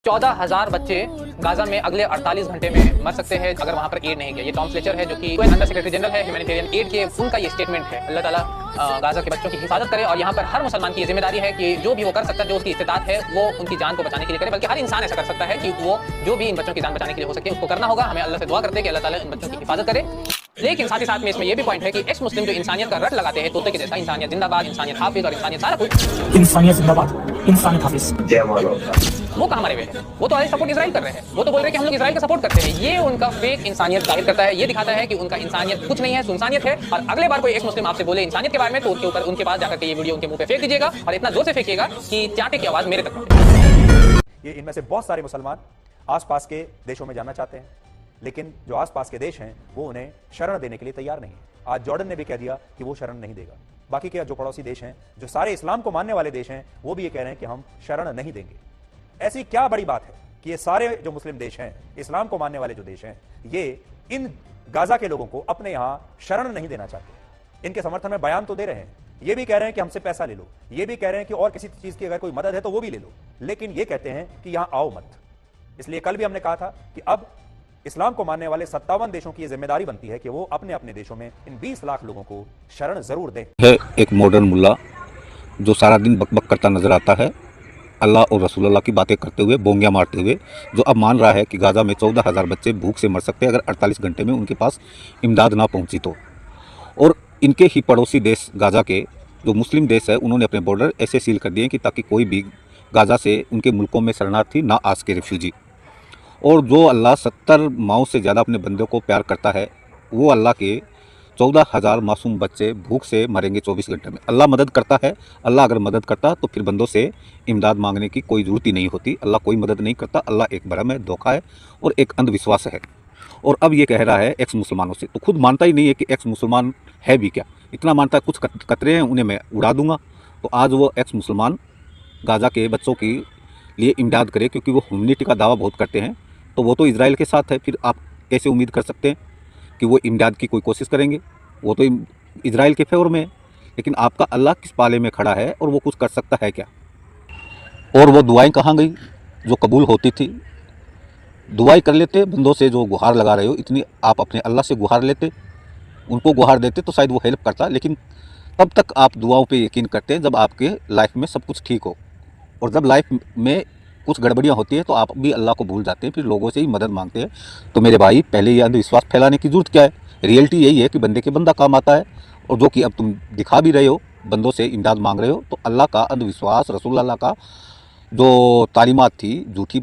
14,000 बच्चे गाजा में अगले 48 घंटे में मर सकते हैं अगर वहां पर एड नहीं किया। ये टॉम फ्लेचर है जो कि अंडर सेक्रेटरी जनरल है ह्यूमैनिटेरियन एड के, उनका ये स्टेटमेंट है। अल्लाह ताला गाजा के बच्चों की हिफाजत करे और यहाँ पर हर मुसलमान की जिम्मेदारी है कि जो भी वो कर सकता है, जो उसकी इस्तिताअत है, वो उनकी जान को बचाने के लिए करे। बल्कि हर इंसान ऐसा कर सकता है कि वो जो भी इन बच्चों की जान बचाने के लिए हो सके उसको करना होगा। हमें अल्लाह से दुआ करते हैं कि अल्लाह ताला इन बच्चों की हिफाजत करे। लेकिन साथ ही साथ में इसमें ये भी पॉइंट है कि एक्स मुस्लिम जो इंसानियत का रट लगाते हैं तोते के जैसा, इंसानियत जिंदाबाद, इंसानियत हाफिज और इंसानियत सारा कुछ, इंसानियत जिंदाबाद, इंसानियत हाफिज, वो कहाँ मरे हुए हैं? वो तो सपोर्ट इजराइल कर रहे हैं। वो तो बोल रहे हैं कि हम लोग इजराइल का सपोर्ट करते हैं। ये उनका फेक इंसानियत जाहिर करता है। ये दिखाता है कि उनका इंसानियत कुछ नहीं है, सुनसानियत है। और अगले बार कोई एक्स मुस्लिम आपसे बोले इंसानियत के बारे में तो उसके ऊपर उनके पास जाकर के ये वीडियो उनके मुंह पे फेंक दीजिएगा और इतना जोर से फेंकिएगा कि चाटे की आवाज मेरे तक पहुंचे। ये इनमें से बहुत सारे मुसलमान आसपास के देशों में जाना चाहते हैं, लेकिन जो आसपास के देश हैं वो उन्हें शरण देने के लिए तैयार नहीं है। आज जॉर्डन ने भी कह दिया कि वो शरण नहीं देगा। बाकी के जो पड़ोसी देश हैं, जो सारे इस्लाम को मानने वाले देश हैं, वो भी ये कह रहे हैं कि हम शरण नहीं देंगे। ऐसी क्या बड़ी बात है कि ये सारे जो मुस्लिम देश हैं, इस्लाम को मानने वाले जो देश हैं, ये इन गाजा के लोगों को अपने यहां शरण नहीं देना चाहते। इनके समर्थन में बयान तो दे रहे हैं, ये भी कह रहे हैं कि हमसे पैसा ले लो, ये भी कह रहे हैं कि और किसी चीज की अगर कोई मदद है तो वो भी ले लो, लेकिन ये कहते हैं कि यहां आओ मत। इसलिए कल भी हमने कहा था कि अब इस्लाम को मानने वाले 57 देशों की जिम्मेदारी बनती है कि वो अपने अपने देशों में इन 20 लाख लोगों को शरण जरूर दें। है एक मॉडर्न मुल्ला जो सारा दिन बकबक करता नजर आता है, अल्लाह और रसूलुल्लाह की बातें करते हुए, बोंगियां मारते हुए, जो अब मान रहा है कि गाजा में 14,000 बच्चे भूख से मर सकते हैं अगर 48 घंटे में उनके पास इमदाद ना पहुंची तो। और इनके ही पड़ोसी देश गाजा के जो मुस्लिम देश है, उन्होंने अपने बॉर्डर ऐसे सील कर दिए कि ताकि कोई भी गाजा से उनके मुल्कों में शरणार्थी ना आ सके, रेफ्यूजी। और जो अल्लाह 70 माओं से ज़्यादा अपने बंदों को प्यार करता है, वो अल्लाह के 14,000 मासूम बच्चे भूख से मरेंगे 24 घंटे में। अल्लाह मदद करता है। अल्लाह अगर मदद करता तो फिर बंदों से इमदाद मांगने की कोई ज़रूरत ही नहीं होती। अल्लाह कोई मदद नहीं करता। अल्लाह एक भरम है, धोखा है और एक अंधविश्वास है। और अब ये कह रहा है एक्स मुसलमानों से, तो खुद मानता ही नहीं है कि एक्स मुसलमान है भी क्या। इतना मानता है कुछ कतरे हैं उन्हें मैं उड़ा दूंगा। तो आज वो एक्स मुसलमान गाजा के बच्चों के लिए इमदाद करे, क्योंकि वो ह्यूमैनिटी का दावा बहुत करते हैं। तो वो तो इजराइल के साथ है, फिर आप कैसे उम्मीद कर सकते हैं कि वो इमदाद की कोई कोशिश करेंगे? वो तो इजराइल के फेवर में है। लेकिन आपका अल्लाह किस पाले में खड़ा है और वो कुछ कर सकता है क्या? और वो दुआएं कहाँ गई जो कबूल होती थी? दुआएं कर लेते बंदों से जो गुहार लगा रहे हो, इतनी आप अपने अल्लाह से गुहार लेते, उनको गुहार देते तो शायद वो हेल्प करता। लेकिन तब तक आप दुआओं पे यकीन करते हैं जब आपके लाइफ में सब कुछ ठीक हो। और जब लाइफ में कुछ गड़बड़ियाँ होती है तो आप भी अल्लाह को भूल जाते हैं, फिर लोगों से ही मदद मांगते हैं। तो मेरे भाई, पहले ये अंधविश्वास फैलाने की जरूरत क्या है? रियलिटी यही है कि बंदे के बंदा काम आता है। और जो कि अब तुम दिखा भी रहे हो, बंदों से इमदाद मांग रहे हो, तो अल्लाह का अंधविश्वास, रसूलुल्लाह का जो तालीमात थी झूठी